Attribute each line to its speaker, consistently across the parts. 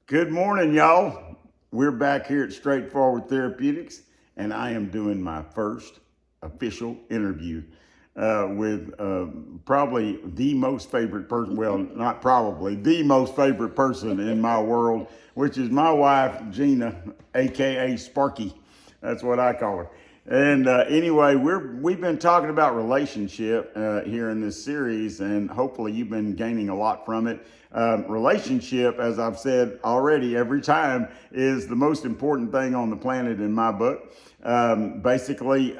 Speaker 1: Good morning, y'all. We're back here at Straightforward Therapeutics, and I am doing my first official interview with probably the most favorite person, well, not probably, the most favorite person in my world, which is my wife, Gina, aka Sparky. That's what I call her. And anyway, we've been talking about relationship here in this series, and hopefully you've been gaining a lot from it. Relationship, as I've said already every time, is the most important thing on the planet in my book. Basically,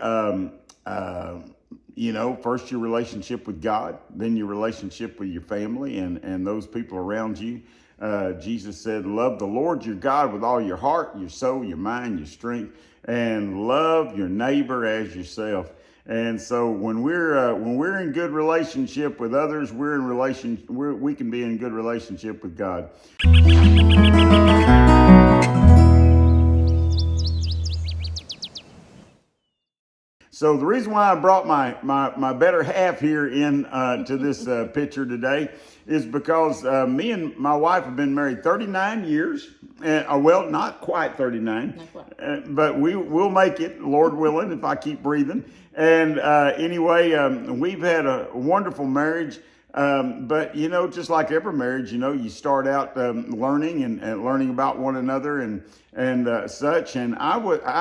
Speaker 1: first your relationship with God, then your relationship with your family and those people around you. Jesus said, love the Lord your God with all your heart, your soul, your mind, your strength, and love your neighbor as yourself. And so when we're in good relationship with others, we can be in good relationship with God. So the reason why I brought my better half here in to this picture today is because me and my wife have been married 39 years. Well, not quite 39, but we'll make it, Lord willing, if I keep breathing. And anyway, we've had a wonderful marriage. But just like every marriage, you start out learning and learning about one another and such. And I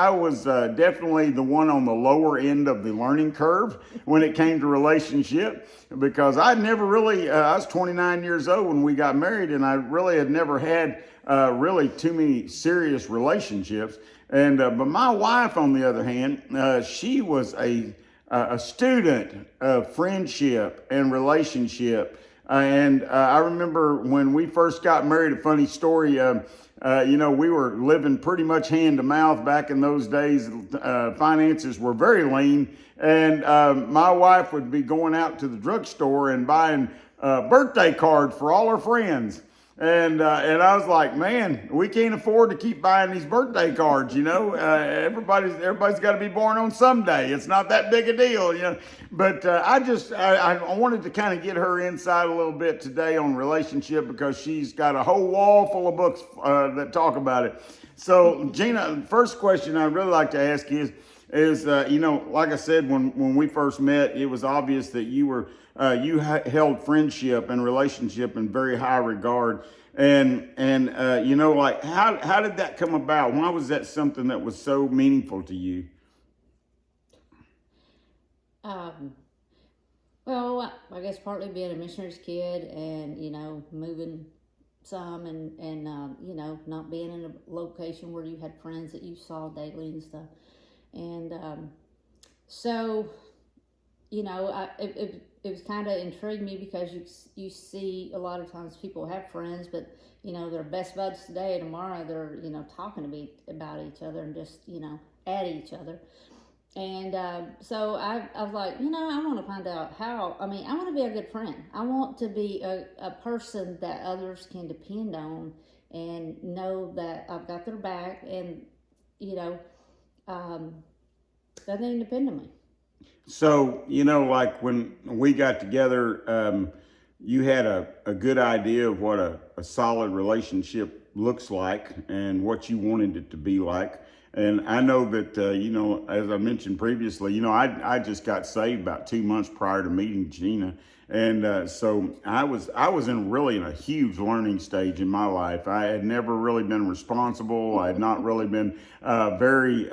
Speaker 1: was definitely the one on the lower end of the learning curve when it came to relationship, because I never really I was 29 years old when we got married, and I really had never had really too many serious relationships. And but my wife, on the other hand, she was a student of friendship and relationship. And I remember when we first got married, a funny story, we were living pretty much hand to mouth back in those days. Finances were very lean. And my wife would be going out to the drugstore and buying birthday cards for all her friends. And I was like, man, we can't afford to keep buying these birthday cards. Everybody's got to be born on some day. It's not that big a deal. But I wanted to kind of get her inside a little bit today on relationship, because she's got a whole wall full of books that talk about it. So Gina, first question I'd really like to ask is like I said, when we first met, it was obvious that you held friendship and relationship in very high regard. And like how did that come about? Why was that something that was so meaningful to you?
Speaker 2: Well, I guess partly being a missionary's kid and, moving some and not being in a location where you had friends that you saw daily and stuff. And so, it was kind of intrigued me, because you see a lot of times people have friends, but they're best buds today, and tomorrow they're talking about each other and just at each other. And so I was like, I want to find out how. I want to be a good friend. I want to be a person that others can depend on and know that I've got their back, and that they depend on me.
Speaker 1: So, like when we got together, you had a good idea of what a solid relationship looks like and what you wanted it to be like. And I know that, as I mentioned previously, I just got saved about 2 months prior to meeting Gina. And so I was in a huge learning stage in my life. I had never really been responsible. I had not really been very,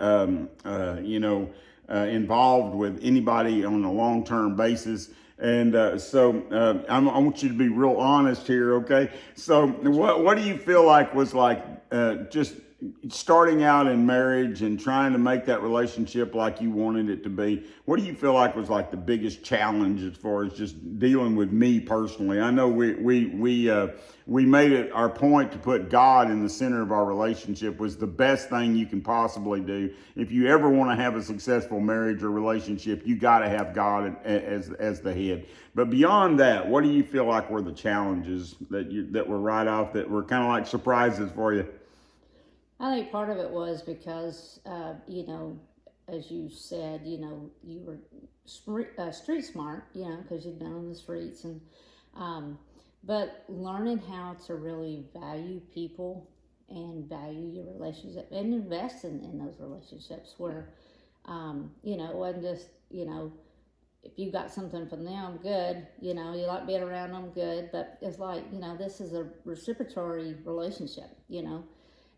Speaker 1: involved with anybody on a long-term basis. And so I want you to be real honest here, okay? So what do you feel like was like just starting out in marriage and trying to make that relationship like you wanted it to be? What do you feel like was like the biggest challenge as far as just dealing with me personally? I know we made it our point to put God in the center of our relationship. Was the best thing you can possibly do. If you ever want to have a successful marriage or relationship, you got to have God as the head. But beyond that, what do you feel like were the challenges that were right off, that were kind of like surprises for you?
Speaker 2: I think part of it was because, as you said, you were street smart, you know, because you've been on the streets, and but learning how to really value people and value your relationship and invest in those relationships where, you know, it wasn't just, you know, if you got something from them, good, you know, you like being around them, good, but it's like, you know, this is a reciprocatory relationship, you know,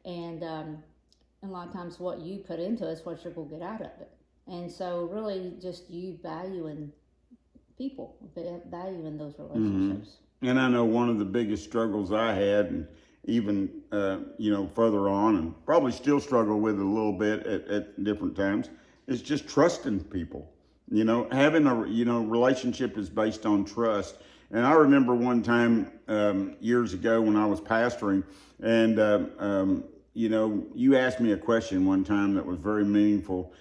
Speaker 2: and a lot of times what you put into it is what you're going to get out of it. And so really just you valuing people, valuing those relationships.
Speaker 1: Mm-hmm. And I know one of the biggest struggles I had, and even, you know, further on, and probably still struggle with a little bit at different times, is just trusting people. You know, having a, you know, relationship is based on trust. And I remember one time years ago when I was pastoring, and, you know, you asked me a question one time that was very meaningful.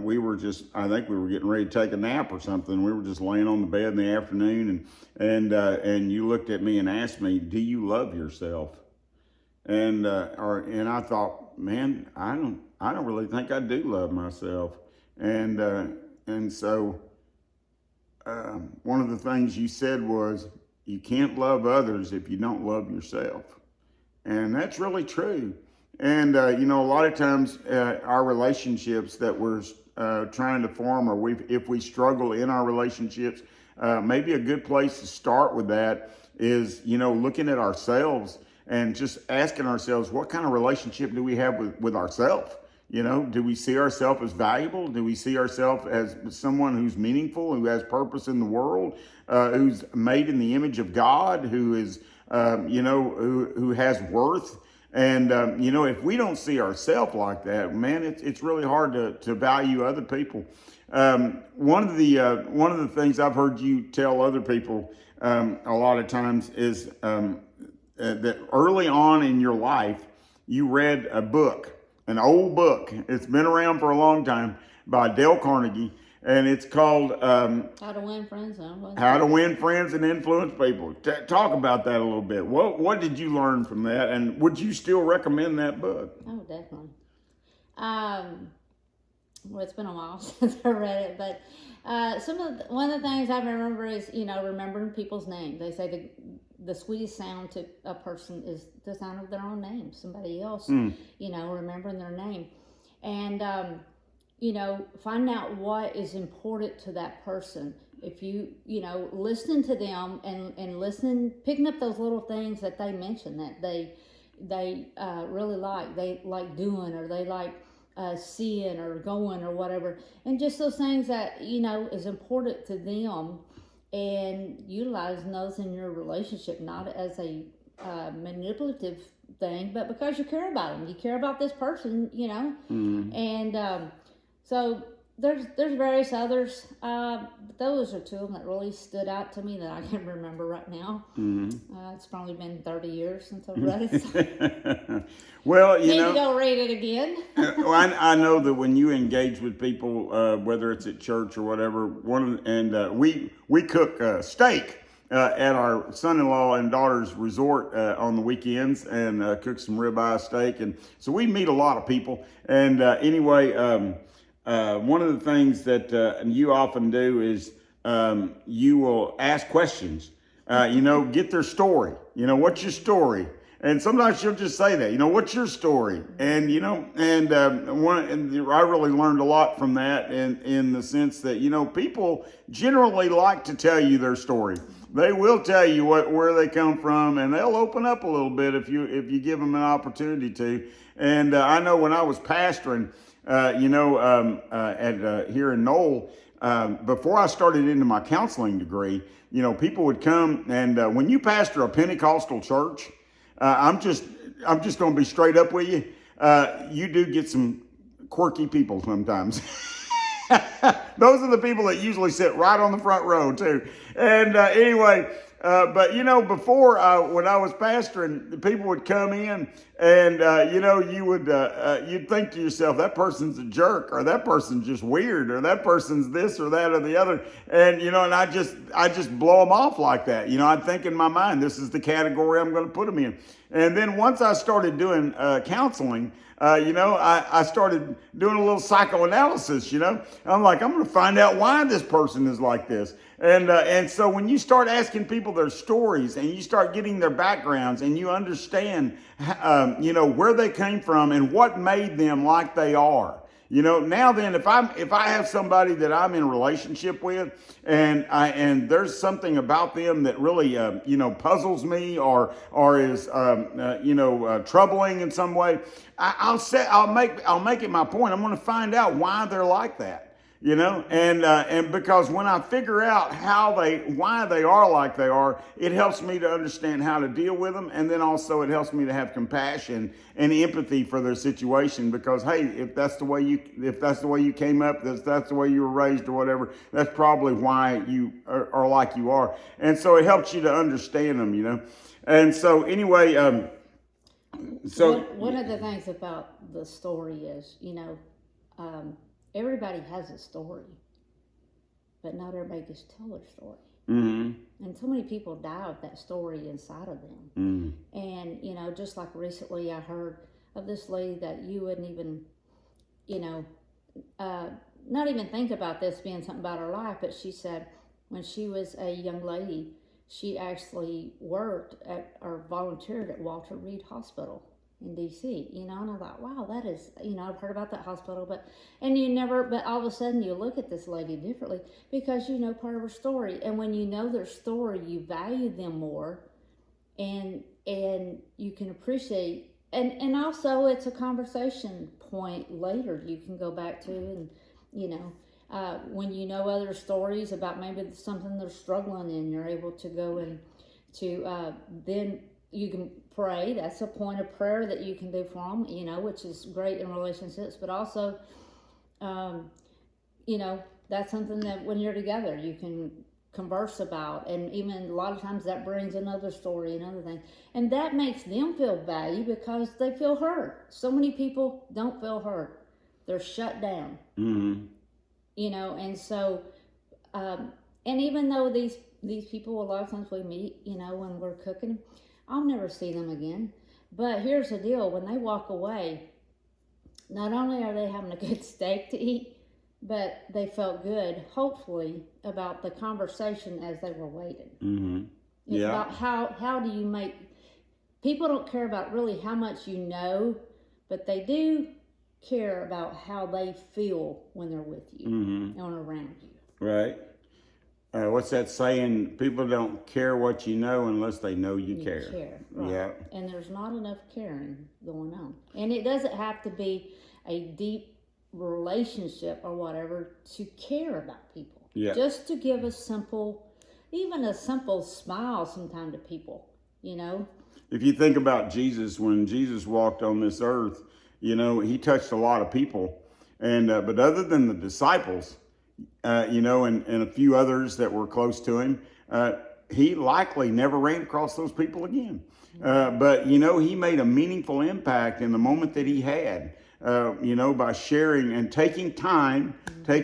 Speaker 1: We were just, I think we were getting ready to take a nap or something. We were just laying on the bed in the afternoon, and you looked at me and asked me, "Do you love yourself?" And I thought, man, I don't really think I do love myself. And so one of the things you said was, you can't love others if you don't love yourself. And that's really true. And, you know, a lot of times our relationships that we're trying to form, or if we struggle in our relationships, maybe a good place to start with that is, you know, looking at ourselves and just asking ourselves, what kind of relationship do we have with ourselves? You know, do we see ourselves as valuable? Do we see ourselves as someone who's meaningful, who has purpose in the world, who's made in the image of God, who is, you know, who has worth? And, you know, if we don't see ourselves like that, man, it's really hard to value other people. One of the things I've heard you tell other people a lot of times is that early on in your life, you read a book. An old book. It's been around for a long time, by Dale Carnegie, and it's called
Speaker 2: How to Win Friends.
Speaker 1: How to Win Friends and Influence People. Talk about that a little bit. What did you learn from that, and would you still recommend that book?
Speaker 2: Oh, definitely. Well, it's been a while since I read it, but one of the things I remember is, you know, remembering people's names. They say the sweetest sound to a person is the sound of their own name, somebody else, you know, remembering their name. And, you know, find out what is important to that person. If you know, listen to them and listen, picking up those little things that they mention that they really like, they like doing, or they like seeing or going or whatever. And just those things that, you know, is important to them, and utilizing those in your relationship, not as a manipulative thing, but because you care about them. You care about this person, you know. Mm-hmm. And so there's various others. But those are two of them that really stood out to me that I can remember right now. Mm-hmm. It's probably been 30 years since I've read it. So.
Speaker 1: Well, you know,
Speaker 2: maybe go read it again.
Speaker 1: Well, I know that when you engage with people, whether it's at church or whatever, we cook steak at our son-in-law and daughter's resort on the weekends, and cook some ribeye steak, and so we meet a lot of people. And anyway, one of the things that you often do is you will ask questions. You know, get their story. You know, what's your story? And sometimes she'll just say that, you know, what's your story? And, you know, and I really learned a lot from that in the sense that, you know, people generally like to tell you their story. They will tell you where they come from, and they'll open up a little bit if you give them an opportunity to. And I know when I was pastoring, you know, here in Knoll, before I started into my counseling degree, you know, people would come, and when you pastor a Pentecostal church, I'm just going to be straight up with you. You do get some quirky people sometimes. Those are the people that usually sit right on the front row too. And anyway, but you know, before when I was pastoring, the people would come in, and you know, you'd think to yourself, that person's a jerk, or that person's just weird, or that person's this or that or the other. And you know, and I just blow them off like that. You know, I'd think in my mind, this is the category I'm going to put them in. And then once I started doing counseling, you know, I started doing a little psychoanalysis, you know. I'm like, I'm going find out why this person is like this. And so when you start asking people their stories and you start getting their backgrounds and you understand, where they came from and what made them like they are. Now then, if I have somebody that I'm in a relationship with, and there's something about them that really puzzles me or is troubling in some way, I'll make it my point. I'm going to find out why they're like that. And because when I figure out why they are like they are, it helps me to understand how to deal with them, and then also it helps me to have compassion and empathy for their situation. Because hey, if that's the way you came up, that's the way you were raised or whatever, that's probably why you are like you are, and so it helps you to understand them. And so anyway,
Speaker 2: one of the things about the story is, everybody has a story, but not everybody gets to tell their story.
Speaker 1: Mm-hmm.
Speaker 2: And so many people die with that story inside of them.
Speaker 1: Mm-hmm.
Speaker 2: And, just like recently I heard of this lady that you wouldn't even, not even think about this being something about her life, but she said when she was a young lady, she actually worked or volunteered at Walter Reed Hospital in DC, and I thought, wow, that is, I've heard about that hospital, but all of a sudden you look at this lady differently because you know part of her story. And when you know their story, you value them more, and you can appreciate, and also it's a conversation point later you can go back to, and when you know other stories about maybe something they're struggling in, you're able to go and then you can pray. That's a point of prayer that you can do for them, which is great in relationships. But also, that's something that when you're together, you can converse about. And even a lot of times that brings another story, another thing. And that makes them feel valued because they feel heard. So many people don't feel heard. They're shut down.
Speaker 1: Mm-hmm.
Speaker 2: And so, and even though these people, a lot of times we meet, when we're cooking, I'll never see them again. But here's the deal. When they walk away, not only are they having a good steak to eat, but they felt good, hopefully, about the conversation as they were waiting.
Speaker 1: Mm-hmm. Yeah.
Speaker 2: About how do you make... People don't care about really how much you know, but they do care about how they feel when they're with you
Speaker 1: mm-hmm.
Speaker 2: and around you.
Speaker 1: Right. What's that saying? People don't care what you know unless they know you care.
Speaker 2: Right.
Speaker 1: Yeah.
Speaker 2: And there's not enough caring going on. And it doesn't have to be a deep relationship or whatever to care about people.
Speaker 1: Yeah.
Speaker 2: Just to give a simple smile sometime to people,
Speaker 1: If you think about Jesus, when Jesus walked on this earth, he touched a lot of people. And but other than the disciples, and a few others that were close to him, he likely never ran across those people again. But he made a meaningful impact in the moment that he had, by sharing and taking time. I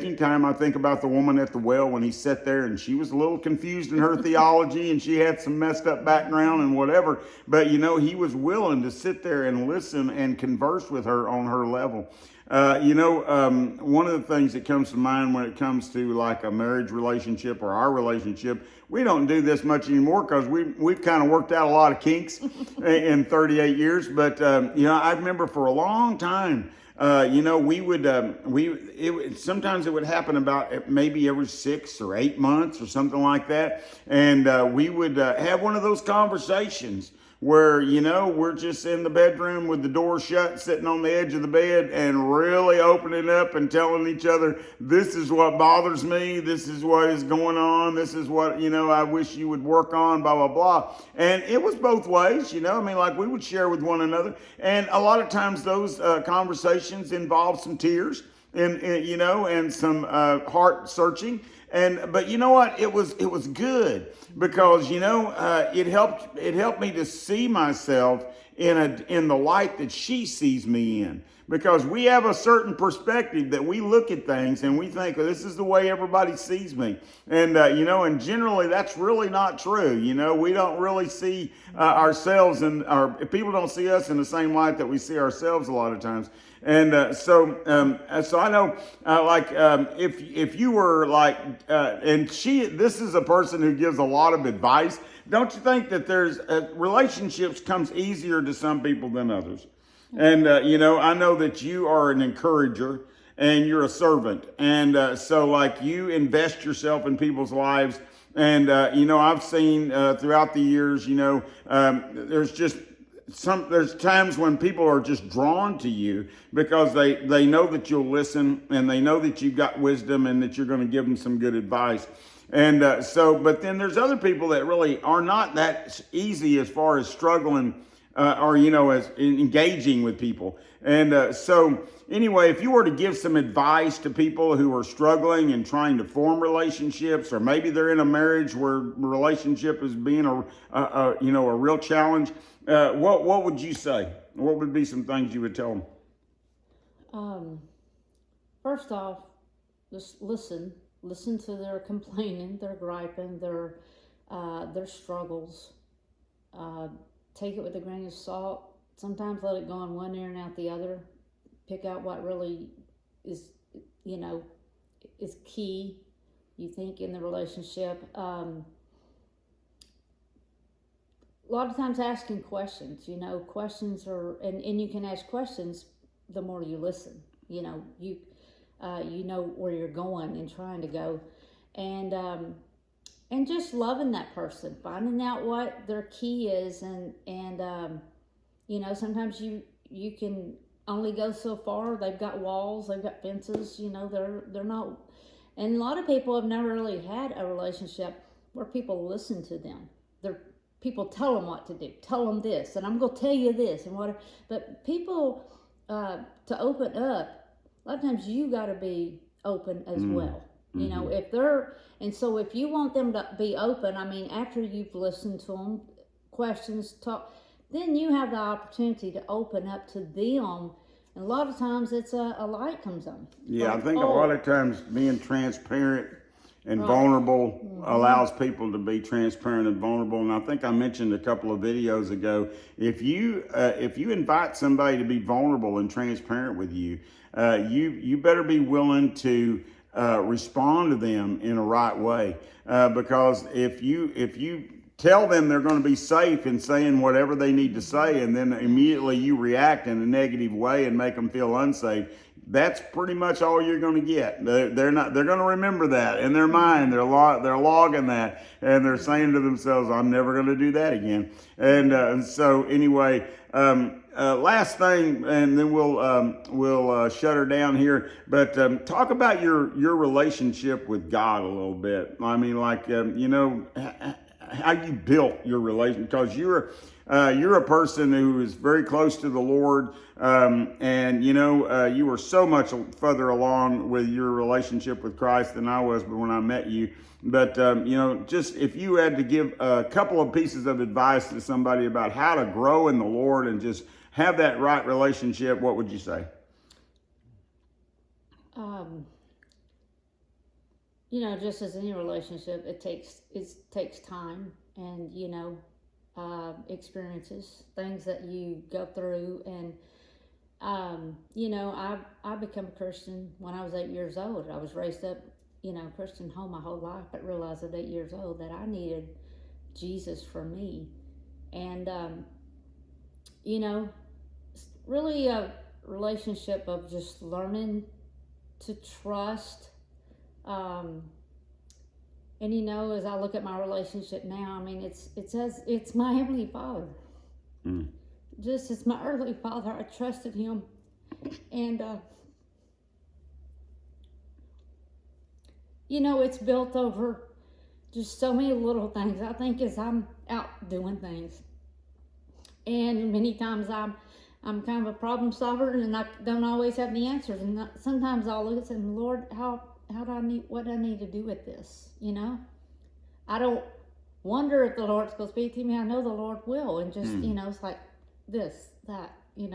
Speaker 1: think about the woman at the well when he sat there and she was a little confused in her theology and she had some messed up background and whatever. But, he was willing to sit there and listen and converse with her on her level. One of the things that comes to mind when it comes to like a marriage relationship or our relationship, we don't do this much anymore because we've kind of worked out a lot of kinks in 38 years. But, I remember for a long time, sometimes it would happen about maybe every 6 or 8 months or something like that. And we would have one of those conversations where, we're just in the bedroom with the door shut, sitting on the edge of the bed and really opening up and telling each other, this is what bothers me. This is what is going on. This is what, I wish you would work on, blah, blah, blah. And it was both ways, like we would share with one another. And a lot of times those conversations involve some tears and some heart searching. But you know what? It was good because, it helped me to see myself in the light that she sees me in. Because we have a certain perspective that we look at things and we think, well, this is the way everybody sees me. And, and generally that's really not true. We don't really see ourselves, and people don't see us in the same light that we see ourselves a lot of times. And so I know, if you were this is a person who gives a lot of advice. Don't you think that there's relationships comes easier to some people than others? And, I know that you are an encourager and you're a servant. And so you invest yourself in people's lives. And, I've seen throughout the years, there's times when people are just drawn to you because they know that you'll listen and they know that you've got wisdom and that you're going to give them some good advice. And but then there's other people that really are not that easy as far as struggling as engaging with people. And so anyway, if you were to give some advice to people who are struggling and trying to form relationships, or maybe they're in a marriage where relationship is being a real challenge, what would you say? What would be some things you would tell them?
Speaker 2: First off, just listen to their complaining, their griping, their struggles. Take it with a grain of salt. Sometimes let it go in one ear and out the other. Pick out what really is, is key, you think, in the relationship. A lot of times asking questions, questions are, and you can ask questions the more you listen. You know where you're going and trying to go. And just loving that person, finding out what their key is, and sometimes you can only go so far. They've got walls, they've got fences, they're not. And a lot of people have never really had a relationship where people listen to them. People tell them what to do, tell them this, and I'm going to tell you this, and whatever. But people, to open up, a lot of times you got to be open as well. Mm-hmm. If you want them to be open, after you've listened to them, questions, talk, then you have the opportunity to open up to them. And a lot of times it's a light comes on.
Speaker 1: Yeah, I think a lot of times being transparent and vulnerable allows people to be transparent and vulnerable. And I think I mentioned a couple of videos ago, if you invite somebody to be vulnerable and transparent with you, you better be willing to respond to them in a right way, because if you tell them they're going to be safe in saying whatever they need to say, and then immediately you react in a negative way and make them feel unsafe, that's pretty much all you're going to get. They're going to remember that in their mind. They're logging that, and they're saying to themselves, "I'm never going to do that again." And so anyway. Last thing, and then we'll shut her down here. But talk about your relationship with God a little bit. How you built your relationship, because you're a person who is very close to the Lord, and you were so much further along with your relationship with Christ than I was when I met you. But just if you had to give a couple of pieces of advice to somebody about how to grow in the Lord and just have that right relationship, what would you say?
Speaker 2: Just as any relationship, it takes time and experiences, things that you go through. And I became a Christian when I was 8 years old. I was raised up Christian home my whole life, but realized at 8 years old that I needed Jesus for me. And really a relationship of just learning to trust. As I look at my relationship now, it's my Heavenly Father. Just as my earthly father, I trusted him. And it's built over just so many little things. I think as I'm out doing things, and many times I'm kind of a problem solver, and I don't always have the answers. And sometimes I'll look and say, "Lord, what do I need to do with this?" I don't wonder if the Lord's going to speak to me. I know the Lord will, and just it's like this, that, you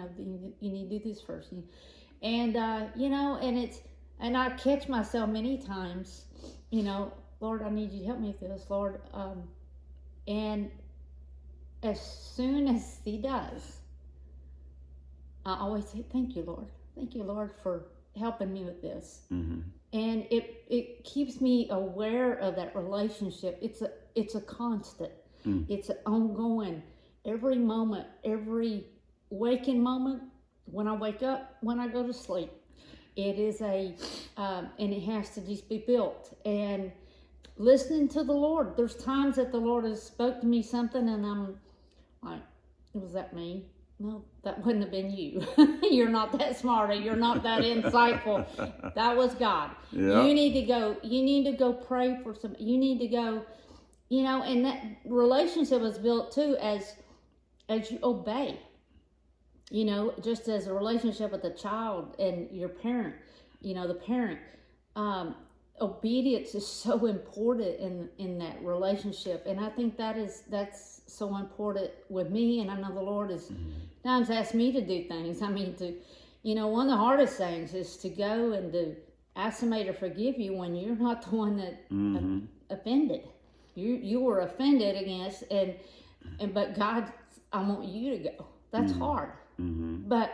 Speaker 2: need to do this first. And, and I catch myself many times, Lord, I need you to help me with this, Lord. And as soon as he does, I always say, thank you, Lord. Thank you, Lord, for helping me with this.
Speaker 1: Mm-hmm.
Speaker 2: And it keeps me aware of that relationship. It's a constant. It's an ongoing. Every moment, every waking moment, when I wake up, when I go to sleep, it is and it has to just be built. And listening to the Lord. There's times that the Lord has spoke to me something, and I'm like, was that me? No, that wouldn't have been you. You're not that smart, or you're not that insightful. That was God.
Speaker 1: Yeah.
Speaker 2: You need to go pray for some, you need to go, and that relationship is built too as you obey. Just as a relationship with a child and your parent, the parent, obedience is so important in that relationship. And I think that's so important with me. And I know the Lord has times asked me to do things. I mean, one of the hardest things is to go and to ask somebody to forgive you when you're not the one that offended. You were offended against, but God, I want you to go. That's hard. But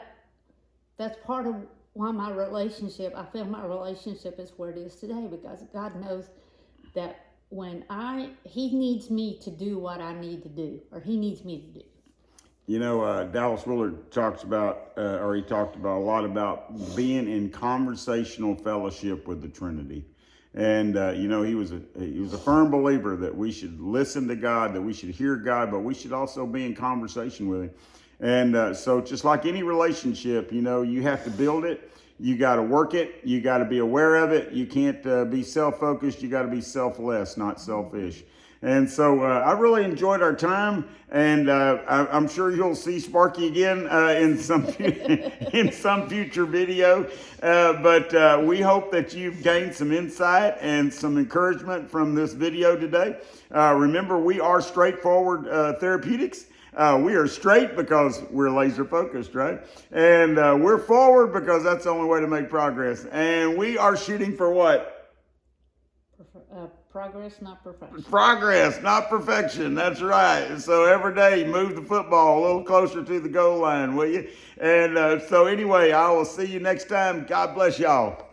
Speaker 2: that's part of why I feel my relationship is where it is today, because God knows that when he needs me to do what I need to do, or he needs me to do.
Speaker 1: Dallas Willard talked about a lot about being in conversational fellowship with the Trinity. And, he was a firm believer that we should listen to God, that we should hear God, but we should also be in conversation with him. And so just like any relationship, you have to build it. You got to work it. You got to be aware of it. You can't be self-focused. You got to be selfless, not selfish. And so I really enjoyed our time, and I'm sure you'll see Sparky again in some future video. But we hope that you've gained some insight and some encouragement from this video today. Remember, we are Straightforward Therapeutics. We are straight because we're laser focused, right? And we're forward because that's the only way to make progress. And we are shooting for what?
Speaker 2: Progress, not perfection.
Speaker 1: Progress, not perfection. That's right. So every day, move the football a little closer to the goal line, will you? And so anyway, I will see you next time. God bless y'all.